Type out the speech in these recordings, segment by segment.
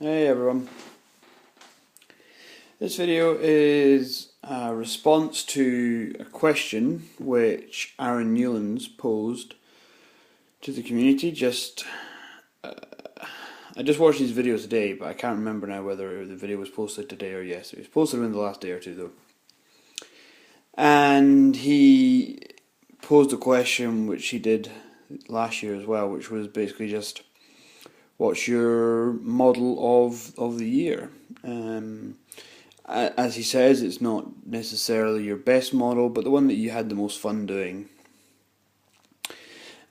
Hey everyone. This video is a response to a question which Aaron Newlands posed to the community. I just watched his video today, but I can't remember now whether the video was posted today or yes. It was posted in the last day or two though. And he posed a question which he did last year as well, which was basically just, what's your model of the year? As he says, it's not necessarily your best model, but the one that you had the most fun doing.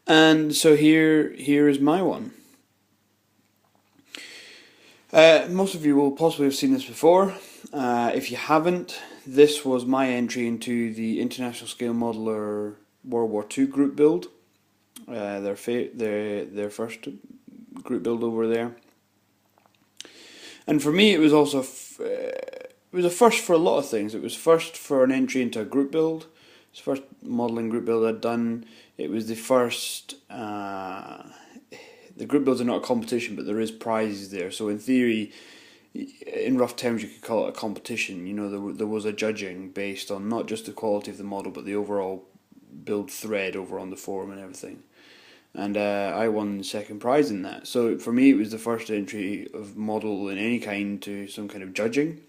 And so here is my one. Most of you will possibly have seen this before. If you haven't, this was my entry into the International Scale Modeler World War II group build. Their first group build over there. And for me, it was also it was a first for a lot of things. It was first for an entry into a group build. It's the first modelling group build I'd done. It was the first. The group builds are not a competition, but there is prizes there. So in theory, in rough terms, you could call it a competition. You know, there was a judging based on not just the quality of the model, but the overall build thread over on the forum and everything. And I won second prize in that. So for me, it was the first entry of model in any kind to some kind of judging,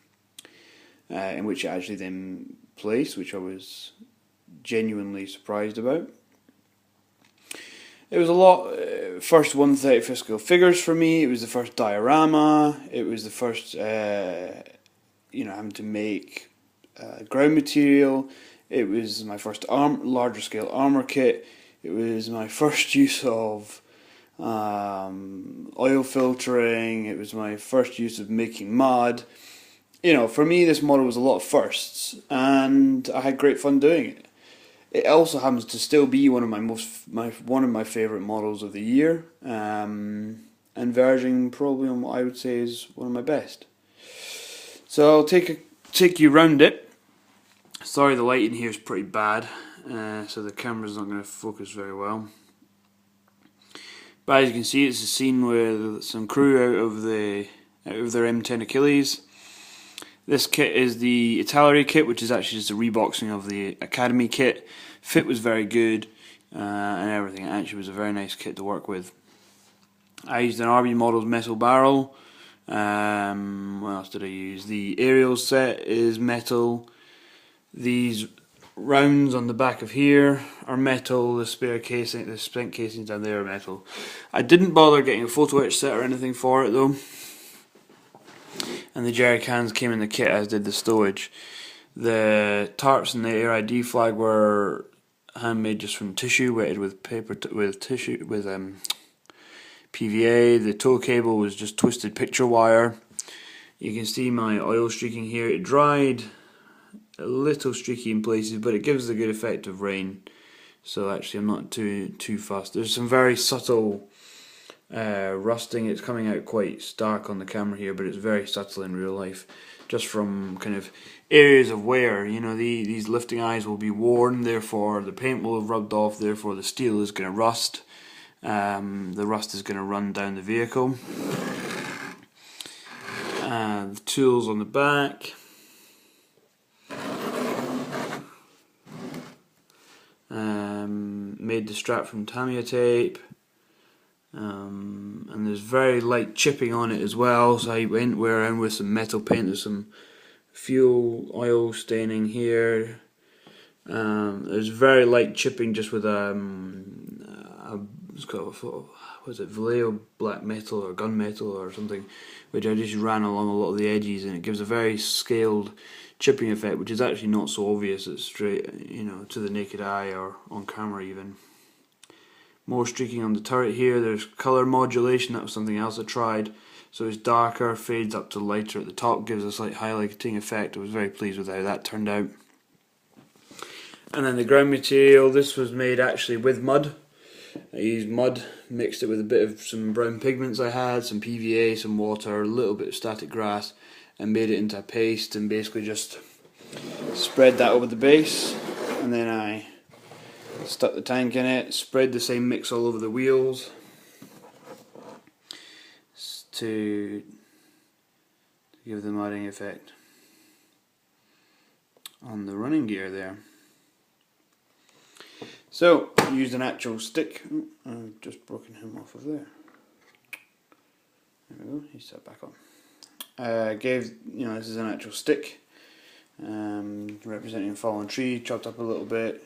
in which it actually then placed, which I was genuinely surprised about. It was a lot, first 1/35 scale figures for me. It was the first diorama. It was the first, having to make ground material. It was my first larger scale armor kit. It was my first use of oil filtering. It was my first use of making mud. You know, for me, this model was a lot of firsts, and I had great fun doing it. It also happens to still be one of my favourite models of the year, and verging probably on what I would say is one of my best. So I'll take you round it. Sorry, the lighting here is pretty bad, so the camera's not going to focus very well. But as you can see, it's a scene with some crew out of their M10 Achilles. This kit is the Italeri kit, which is actually just a reboxing of the Academy kit. Fit was very good, and everything. It actually was a very nice kit to work with. I used an RB Models metal barrel. What else did I use? The aerial set is metal. These rounds on the back of here are metal. The spare casing, the splint casings down there are metal. I didn't bother getting a photo etch set or anything for it though. And the jerry cans came in the kit, as did the stowage. The tarps and the Air ID flag were handmade just from tissue, weighted with PVA. The tow cable was just twisted picture wire. You can see my oil streaking here. It dried a little streaky in places, but it gives a good effect of rain. So actually, I'm not too fussed. There's some very subtle rusting. It's coming out quite stark on the camera here, but it's very subtle in real life, just from kind of areas of wear. You know, these lifting eyes will be worn, therefore the paint will have rubbed off, therefore the steel is going to rust. The rust is going to run down the vehicle. The tools on the back. Made the strap from Tamiya tape. And there's very light chipping on it as well, so I went around with some metal paint. There's some fuel oil staining here. There's very light chipping just with it's called, what is it, Vallejo black metal or gunmetal or something, which I just ran along a lot of the edges, and it gives a very scaled chipping effect, which is actually not so obvious. It's straight, you know, to the naked eye or on camera even. More streaking on the turret here. There's colour modulation. That was something else I tried. So it's darker, fades up to lighter at the top, gives a slight highlighting effect. I was very pleased with how that turned out. And then the ground material. This was made actually with mud. I used mud, mixed it with a bit of some brown pigments I had, some PVA, some water, a little bit of static grass, and made it into a paste, and basically just spread that over the base. And then I stuck the tank in it, spread the same mix all over the wheels to to give the mudding effect on the running gear there. So I used an actual stick. I've just broken him off of there. There we go, he's set back on. This is an actual stick, representing a fallen tree, chopped up a little bit.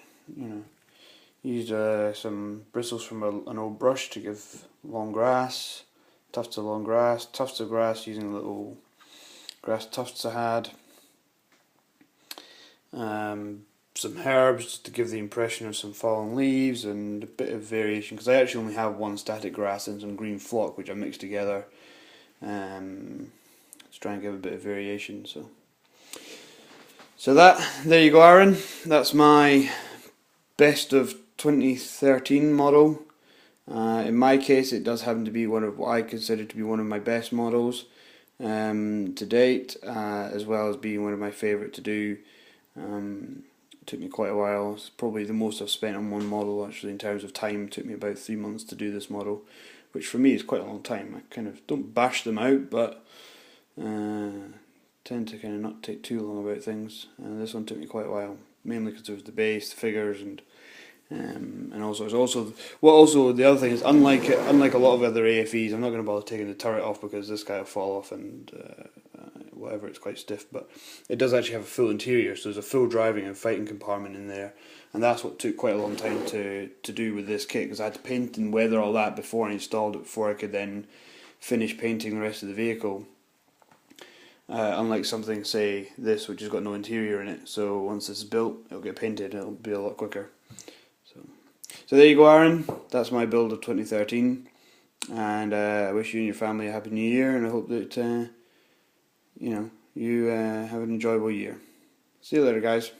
Used some bristles from an old brush to give long grass, tufts of long grass, tufts of grass using little grass tufts I had. Some herbs to give the impression of some fallen leaves and a bit of variation, because I actually only have one static grass and some green flock which I mixed together. Let's try and give a bit of variation. So there you go, Aaron. That's my best of 2013 model. In my case, it does happen to be one of what I consider to be one of my best models to date, as well as being one of my favourite to do. It took me quite a while. It's probably the most I've spent on one model actually in terms of time. It took me about 3 months to do this model, which for me is quite a long time. I kind of don't bash them out, but tend to kind of not take too long about things. This one took me quite a while, mainly because there was the base, the figures, and also the other thing is, unlike a lot of other AFEs, I'm not going to bother taking the turret off because this guy will fall off and whatever, it's quite stiff, but it does actually have a full interior, so there's a full driving and fighting compartment in there, and that's what took quite a long time to do with this kit, because I had to paint and weather all that before I installed it, before I could then finish painting the rest of the vehicle. Unlike something, say this, which has got no interior in it, so once this is built, it'll get painted and it'll be a lot quicker. So there you go, Aaron. That's my build of 2013, and I wish you and your family a happy new year, and I hope that you have an enjoyable year. See you later, guys.